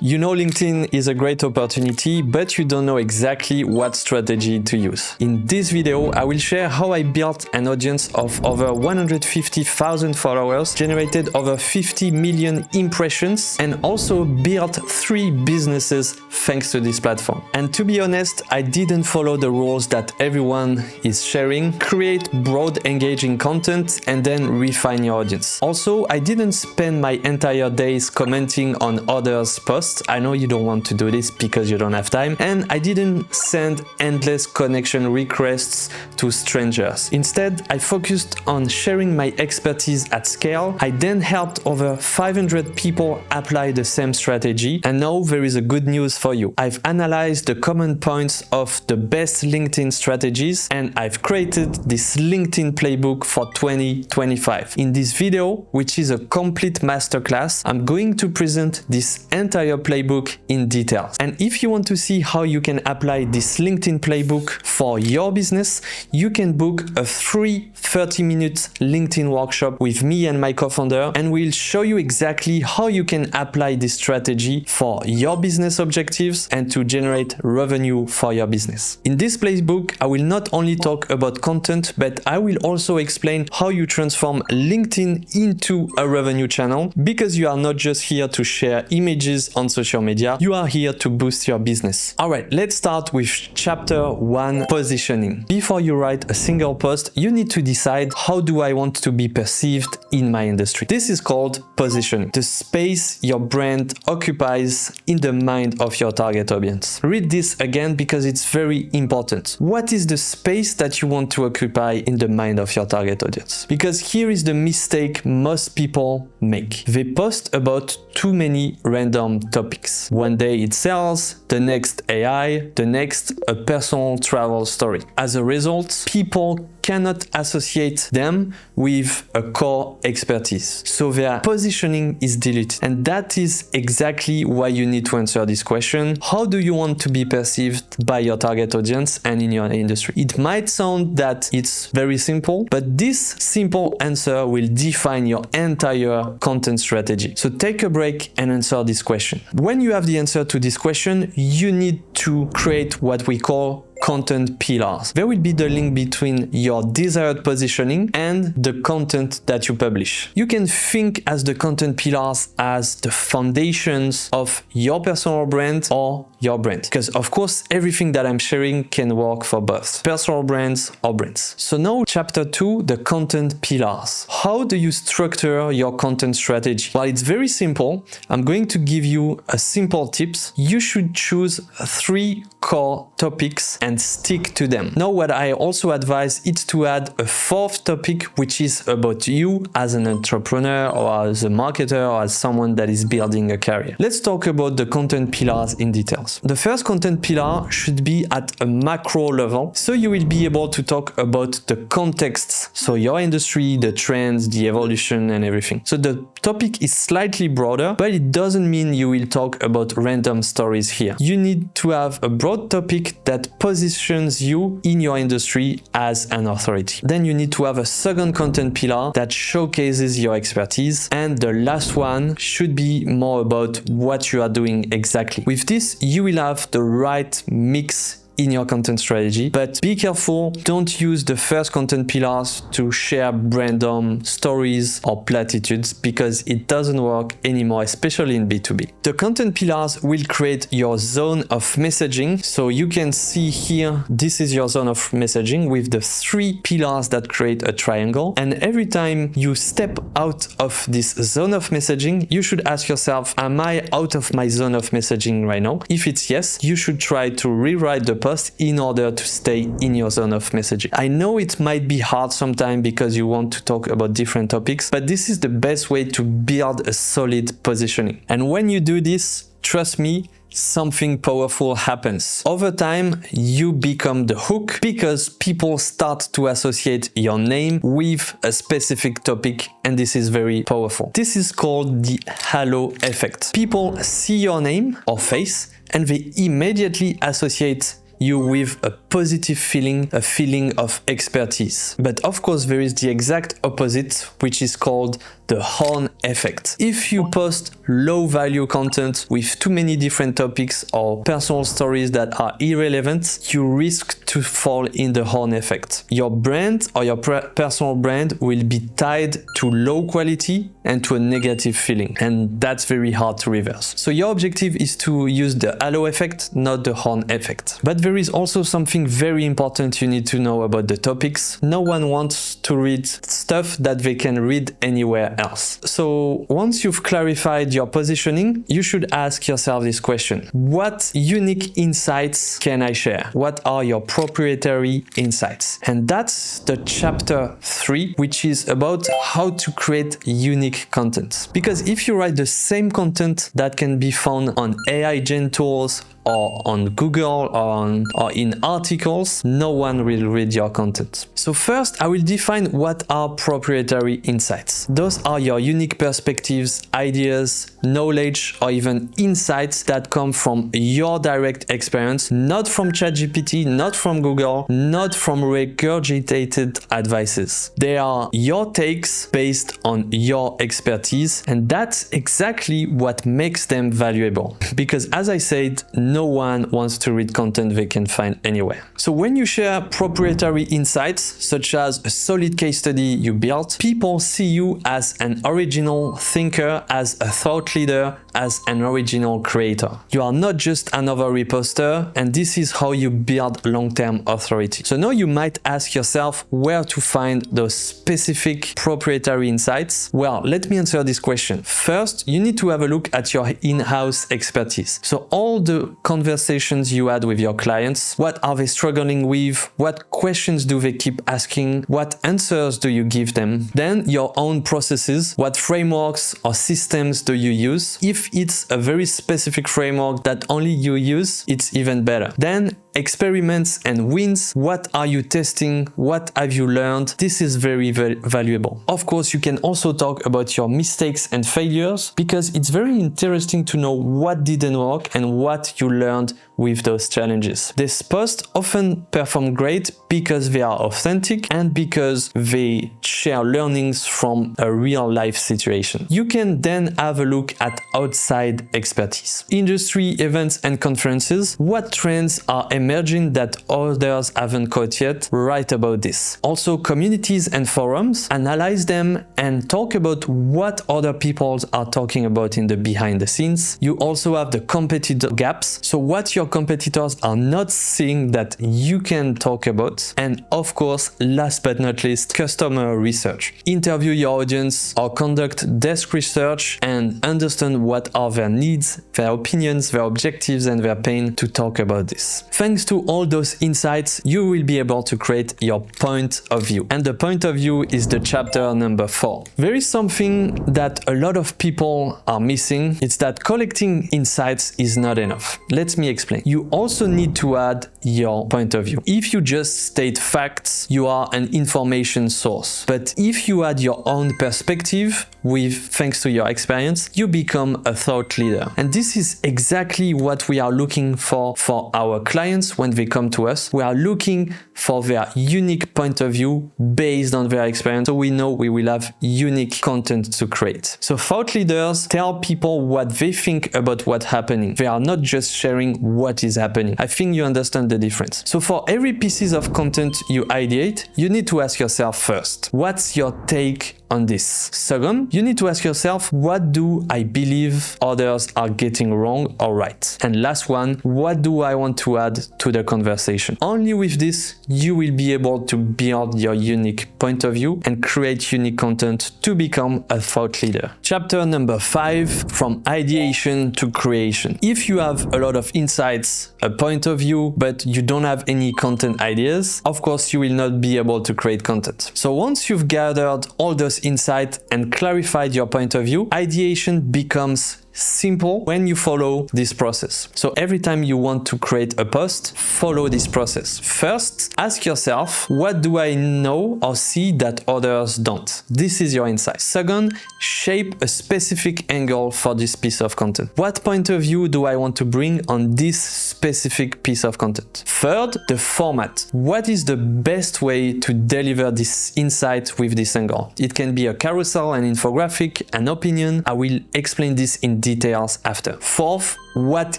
You know LinkedIn is a great opportunity, but you don't know exactly what strategy to use. In this video, I will share how I built an audience of over 150,000 followers, generated over 50 million impressions, and also built 3 businesses thanks to this platform. And to be honest, I didn't follow the rules that everyone is sharing. Create broad, engaging content and then refine your audience. Also, I didn't spend my entire days commenting on others' posts. I know you don't want to do this because you don't have time, and I didn't send endless connection requests to strangers. Instead, I focused on sharing my expertise at scale. I then helped over 500 people apply the same strategy, and now there is a good news for you. I've analyzed the common points of the best LinkedIn strategies, and I've created this LinkedIn playbook for 2025. In this video, which is a complete masterclass, I'm going to present this entire playbook in detail. And if you want to see how you can apply this LinkedIn playbook for your business, you can book a free 30-minute LinkedIn workshop with me and my co-founder, and we'll show you exactly how you can apply this strategy for your business objectives and to generate revenue for your business. In this playbook, I will not only talk about content, but I will also explain how you transform LinkedIn into a revenue channel, because you are not just here to share images on social media, you are here to boost your business. Alright, let's start with chapter 1, positioning. Before you write a single post, you need to decide, how do I want to be perceived in my industry? This is called positioning, the space your brand occupies in the mind of your target audience. Read this again because it's very important. What is the space that you want to occupy in the mind of your target audience? Because here is the mistake most people make. They post about too many random topics. One day it's sales, the next AI, the next a personal travel story. As a result, people cannot associate them with a core expertise. So their positioning is diluted. And that is exactly why you need to answer this question. How do you want to be perceived by your target audience and in your industry? It might sound that it's very simple, but this simple answer will define your entire content strategy. So take a break and answer this question. When you have the answer to this question, you need to create what we call content pillars. There will be the link between your desired positioning and the content that you publish. You can think as the content pillars as the foundations of your personal brand or your brand. Because of course, everything that I'm sharing can work for both personal brands or brands. So now chapter 2, the content pillars. How do you structure your content strategy? Well, it's very simple. I'm going to give you a simple tips. You should choose 3 core topics and stick to them. Now, what I also advise is to add a 4th topic, which is about you as an entrepreneur or as a marketer or as someone that is building a career. Let's talk about the content pillars in details. The first content pillar should be at a macro level, so you will be able to talk about the contexts, so your industry, the trends, the evolution and everything. So the topic is slightly broader, but it doesn't mean you will talk about random stories here. You need to have a broad topic that positions you in your industry as an authority. Then you need to have a second content pillar that showcases your expertise, and the last one should be more about what you are doing exactly. With this, you will have the right mix in your content strategy, but be careful, don't use the first content pillars to share random stories or platitudes, because it doesn't work anymore, especially in B2B. The content pillars will create your zone of messaging. So you can see here, this is your zone of messaging with the 3 pillars that create a triangle. And every time you step out of this zone of messaging, you should ask yourself, am I out of my zone of messaging right now? If it's yes, you should try to rewrite the post in order to stay in your zone of messaging. I know it might be hard sometimes because you want to talk about different topics, but this is the best way to build a solid positioning. And when you do this, trust me, something powerful happens. Over time, you become the hook because people start to associate your name with a specific topic, and this is very powerful. This is called the halo effect. People see your name or face and they immediately associate you with a positive feeling, a feeling of expertise. But of course, there is the exact opposite, which is called the horn effect. If you post low value content with too many different topics or personal stories that are irrelevant, you risk to fall in the horn effect. Your brand or your personal brand will be tied to low quality and to a negative feeling, and that's very hard to reverse. So your objective is to use the halo effect, not the horn effect. But there is also something very important you need to know about the topics. No one wants to read stuff that they can read anywhere else. So once you've clarified your positioning, you should ask yourself this question: what unique insights can I share? What are your proprietary insights? And that's the chapter 3, which is about how to create unique content. Because if you write the same content that can be found on AI gen tools or on Google or in articles, no one will read your content. So first, I will define what are proprietary insights. Those are your unique perspectives, ideas, knowledge, or even insights that come from your direct experience, not from ChatGPT, not from Google, not from regurgitated advices. They are your takes based on your expertise, and that's exactly what makes them valuable. Because as I said, no one wants to read content they can find anywhere. So when you share proprietary insights, such as a solid case study you built, people see you as an original thinker, as a thought leader, as an original creator. You are not just another reposter, and this is how you build long-term authority. So now you might ask yourself where to find those specific proprietary insights. Well, let me answer this question. First, you need to have a look at your in-house expertise. So all the conversations you had with your clients, what are they struggling with? What questions do they keep asking? What answers do you give them? Then your own processes, what frameworks or systems do you use? If it's a very specific framework that only you use, it's even better. Then experiments and wins. What are you testing? What have you learned? This is very, very valuable. Of course, you can also talk about your mistakes and failures, because it's very interesting to know what didn't work and what you learned with those challenges. These posts often perform great because they are authentic and because they share learnings from a real life situation. You can then have a look at outside expertise. Industry events and conferences. What trends are emerging that others haven't caught yet? Write about this. Also, communities and forums. Analyze them and talk about what other people are talking about in the behind the scenes. You also have the competitor gaps. So what your competitors are not seeing that you can talk about. And of course, last but not least, customer research. Interview your audience or conduct desk research and understand what are their needs, their opinions, their objectives, and their pain to talk about this. Thanks to all those insights, you will be able to create your point of view. And the point of view is the chapter number 4. There is something that a lot of people are missing. It's that collecting insights is not enough. Let me explain. You also need to add your point of view. If you just state facts, you are an information source. But if you add your own perspective, thanks to your experience, you become a thought leader. And this is exactly what we are looking for our clients when they come to us. We are looking for their unique point of view based on their experience, so we know we will have unique content to create. So thought leaders tell people what they think about what's happening. They are not just sharing what is happening. I think you understand the difference. So for every piece of content you ideate, you need to ask yourself first, what's your take on this? Second, you need to ask yourself, what do I believe others are getting wrong or right? And last one, what do I want to add to the conversation? Only with this, you will be able to build your unique point of view and create unique content to become a thought leader. Chapter number 5, from ideation to creation. If you have a lot of insights, a point of view, but you don't have any content ideas, of course, you will not be able to create content. So once you've gathered all those insights and clarified your point of view, ideation becomes simple when you follow this process. So every time you want to create a post, follow this process. First, ask yourself, what do I know or see that others don't? This is your insight. Second, shape a specific angle for this piece of content. What point of view do I want to bring on this specific piece of content? Third, the format. What is the best way to deliver this insight with this angle? It can be a carousel, an infographic, an opinion. I will explain this in details after. Fourth, what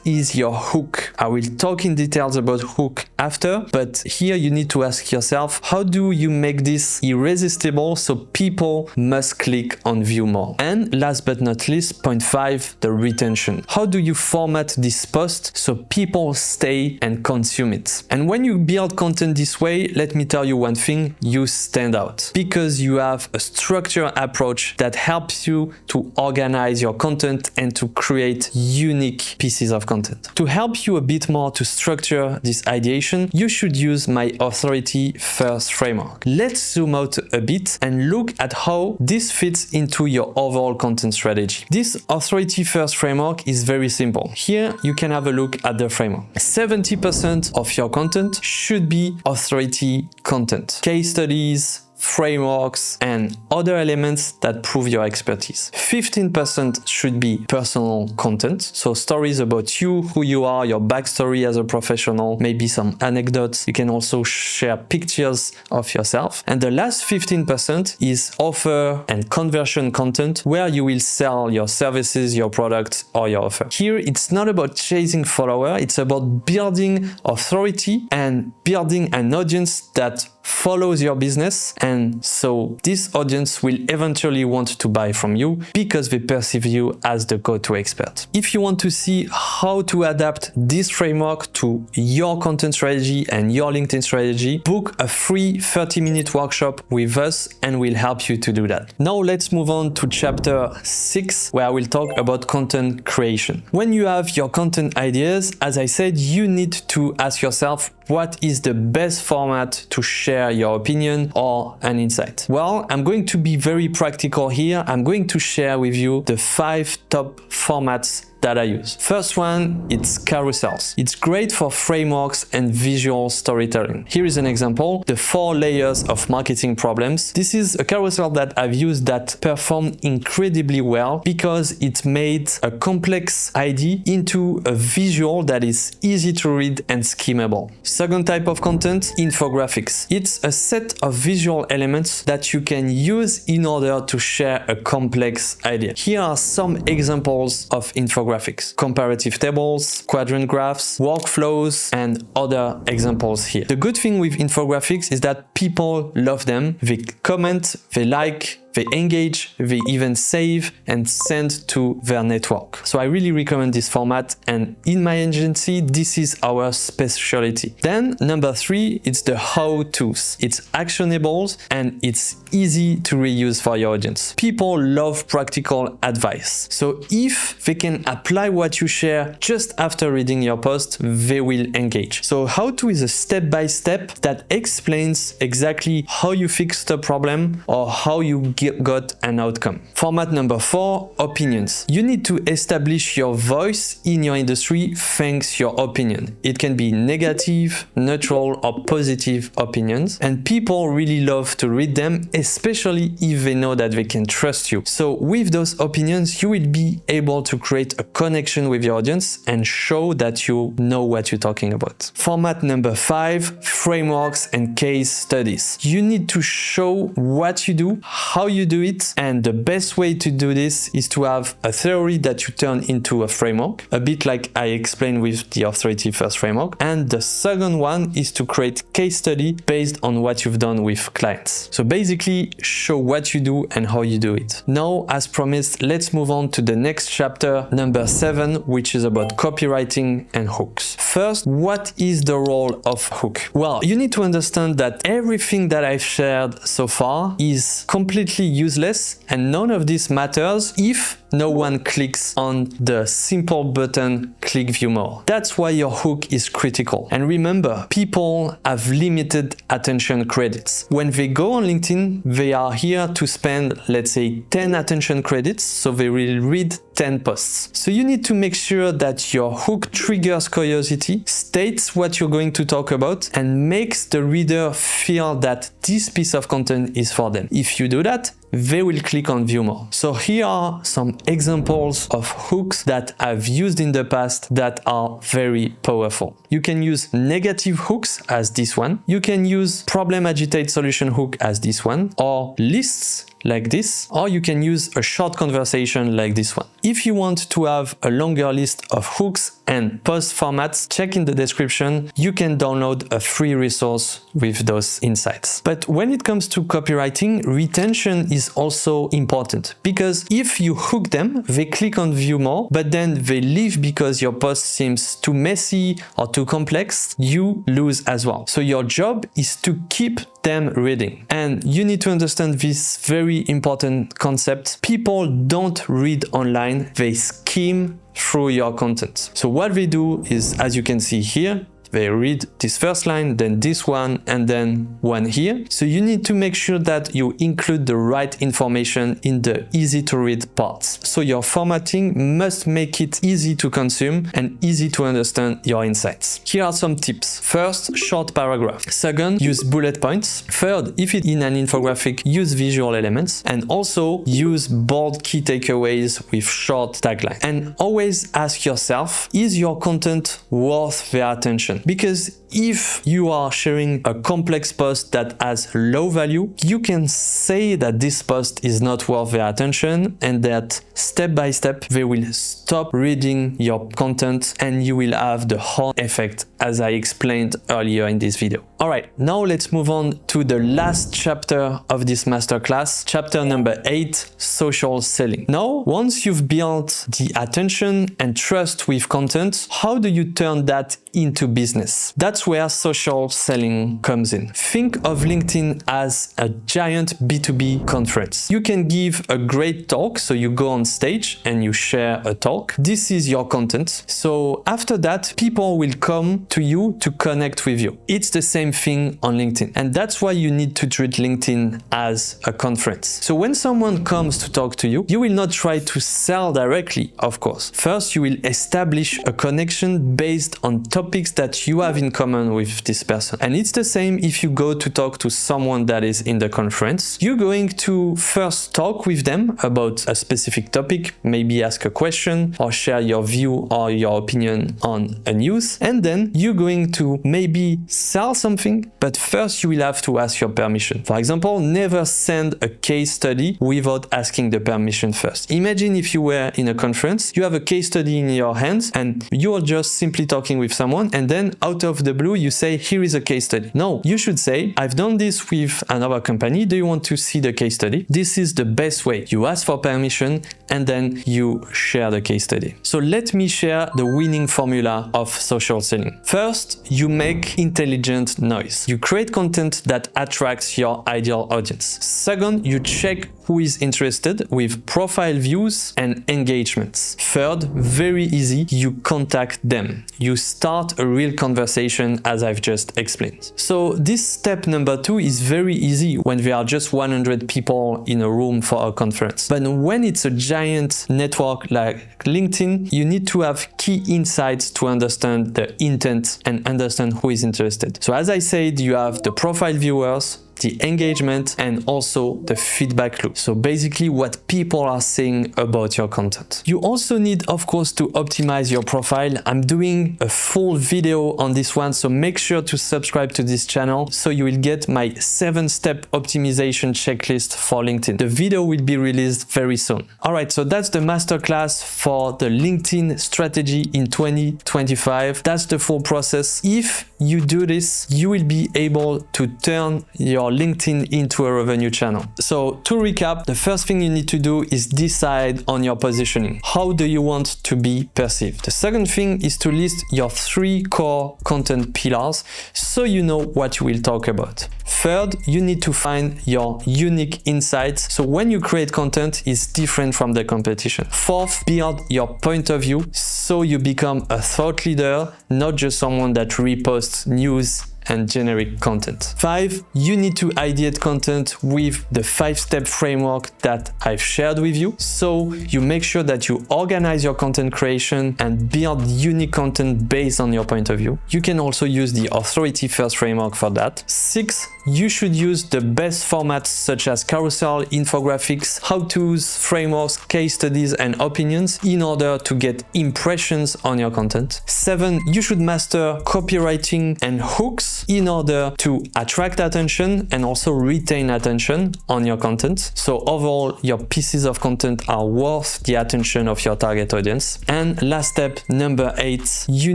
is your hook? I will talk in details about hook after, but here you need to ask yourself, how do you make this irresistible so people must click on view more? And last but not least, point 5, the retention. How do you format this post so people stay and consume it? And when you build content this way, let me tell you one thing, you stand out because you have a structured approach that helps you to organize your content and to create unique pieces of content. To help you a bit more to structure this ideation, you should use my authority first framework. Let's zoom out a bit and look at how this fits into your overall content strategy. This authority first framework is very simple. Here you can have a look at the framework. 70% of your content should be authority content. Case studies, frameworks, and other elements that prove your expertise. 15% should be personal content, so stories about you, who you are, your backstory as a professional, maybe some anecdotes. You can also share pictures of yourself. And the last 15% is offer and conversion content where you will sell your services, your products, or your offer. Here, it's not about chasing followers, it's about building authority and building an audience that follows your business, and so this audience will eventually want to buy from you because they perceive you as the go-to expert. If you want to see how to adapt this framework to your content strategy and your LinkedIn strategy, book a free 30-minute workshop with us and we'll help you to do that. Now let's move on to chapter 6, where I will talk about content creation. When you have your content ideas, as I said, you need to ask yourself, what is the best format to share your opinion or an insight? Well, I'm going to be very practical here. I'm going to share with you the 5 top formats that I use. First one, it's carousels. It's great for frameworks and visual storytelling. Here is an example, the 4 layers of marketing problems. This is a carousel that I've used that performed incredibly well because it made a complex idea into a visual that is easy to read and skimmable. Second type of content, infographics. It's a set of visual elements that you can use in order to share a complex idea. Here are some examples of infographics. Comparative tables, quadrant graphs, workflows, and other examples here. The good thing with infographics is that people love them. They comment, they like, they engage, they even save and send to their network. So I really recommend this format, and in my agency, this is our specialty. Then number 3, it's the how-tos. It's actionables and it's easy to reuse for your audience. People love practical advice. So if they can apply what you share just after reading your post, they will engage. So how-to is a step-by-step that explains exactly how you fixed a problem or how you got an outcome. Format number 4, opinions. You need to establish your voice in your industry thanks your opinion. It can be negative, neutral, or positive opinions, and people really love to read them, especially if they know that they can trust you. So with those opinions, you will be able to create a connection with your audience and show that you know what you're talking about. Format number 5, frameworks and case studies. You need to show what you do, how you do it, and the best way to do this is to have a theory that you turn into a framework, a bit like I explained with the authority first framework. And the second one is to create case study based on what you've done with clients. So basically show what you do and how you do it. Now, as promised, let's move on to the next chapter, number 7, which is about copywriting and hooks. First, what is the role of hook? Well, you need to understand that everything that I've shared so far is completely useless, and none of this matters if no one clicks on the simple button, click view more. That's why your hook is critical. And remember, people have limited attention credits. When they go on LinkedIn, they are here to spend, let's say, 10 attention credits, so they will read 10 posts. So you need to make sure that your hook triggers curiosity, states what you're going to talk about, and makes the reader feel that this piece of content is for them. If you do that, they will click on view more. So here are some examples of hooks that I've used in the past that are very powerful. You can use negative hooks as this one. You can use problem agitate solution hook as this one, or lists like this, or you can use a short conversation like this one. If you want to have a longer list of hooks and post formats, check in the description. You can download a free resource with those insights. But when it comes to copywriting, retention is also important, because if you hook them, they click on view more, but then they leave because your post seems too messy or too complex, you lose as well. So your job is to keep them reading. And you need to understand this very important concept. People don't read online, they skim through your content. So what they do is, as you can see here, they read this first line, then this one, and then one here. So you need to make sure that you include the right information in the easy to read parts. So your formatting must make it easy to consume and easy to understand your insights. Here are some tips. First, short paragraph. Second, use bullet points. Third, if it's in an infographic, use visual elements, and also use bold key takeaways with short tagline. And always ask yourself, is your content worth their attention? Because if you are sharing a complex post that has low value, you can say that this post is not worth their attention and that step by step they will stop reading your content and you will have the whole effect as I explained earlier in this video. Alright, now let's move on to the last chapter of this masterclass, chapter number 8, social selling. Now, once you've built the attention and trust with content, how do you turn that into business? That's where social selling comes in. Think of LinkedIn as a giant B2B conference. You can give a great talk, so you go on stage and you share a talk. This is your content. So after that, people will come to you to connect with you. It's the same thing on LinkedIn. And that's why you need to treat LinkedIn as a conference. So when someone comes to talk to you, you will not try to sell directly, of course. First, you will establish a connection based on topics that you have in common with this person. And it's the same if you go to talk to someone that is in the conference. You're going to first talk with them about a specific topic, maybe ask a question or share your view or your opinion on a news. And then you're going to maybe sell something, but first you will have to ask your permission. For example, never send a case study without asking the permission first. Imagine if you were in a conference, you have a case study in your hands and you are just simply talking with someone, and then out of the blue you say, here is a case study. No, you should say, I've done this with another company, do you want to see the case study? This is the best way. You ask for permission and then you share the case study. So let me share the winning formula of social selling. First, you make intelligent noise. You create content that attracts your ideal audience. Second, you check who is interested with profile views and engagements. Third, very easy, you contact them. You start a real conversation as I've just explained. So this step number 2 is very easy when there are just 100 people in a room for a conference. But when it's a giant network like LinkedIn, you need to have key insights to understand the intent and understand who is interested. So as I said, you have the profile viewers, the engagement, and also the feedback loop. So basically what people are saying about your content. You also need, of course, to optimize your profile. I'm doing a full video on this one, so make sure to subscribe to this channel so you will get my 7-step optimization checklist for LinkedIn. The video will be released very soon. Alright, so that's the masterclass for the LinkedIn strategy in 2025. That's the full process. If you do this, you will be able to turn your LinkedIn into a revenue channel. So to recap, the first thing you need to do is decide on your positioning. How do you want to be perceived? The second thing is to list your 3 core content pillars so you know what you will talk about. Third, you need to find your unique insights. So when you create content, it's different from the competition. Fourth, build your point of view so you become a thought leader, not just someone that reposts news and generic content. 5, you need to ideate content with the 5-step framework that I've shared with you. So you make sure that you organize your content creation and build unique content based on your point of view. You can also use the authority first framework for that. 6, you should use the best formats such as carousel, infographics, how-tos, frameworks, case studies, and opinions in order to get impressions on your content. 7, you should master copywriting and hooks in order to attract attention and also retain attention on your content. So overall, your pieces of content are worth the attention of your target audience. And last step, number 8, you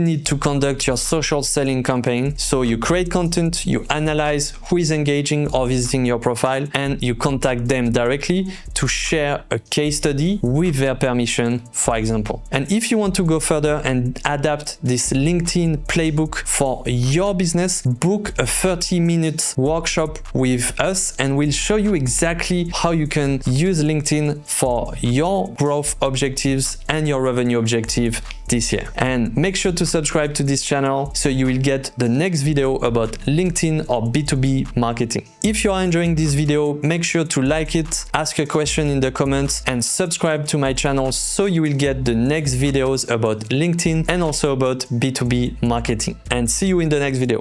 need to conduct your social selling campaign. So you create content, you analyze who is engaging or visiting your profile, and you contact them directly to share a case study with their permission, for example. And if you want to go further and adapt this LinkedIn playbook for your business, book a 30-minute workshop with us and we'll show you exactly how you can use LinkedIn for your growth objectives and your revenue objective this year. And make sure to subscribe to this channel so you will get the next video about LinkedIn or B2B marketing. If you are enjoying this video, make sure to like it, ask a question in the comments, and subscribe to my channel so you will get the next videos about LinkedIn and also about B2B marketing. And see you in the next video.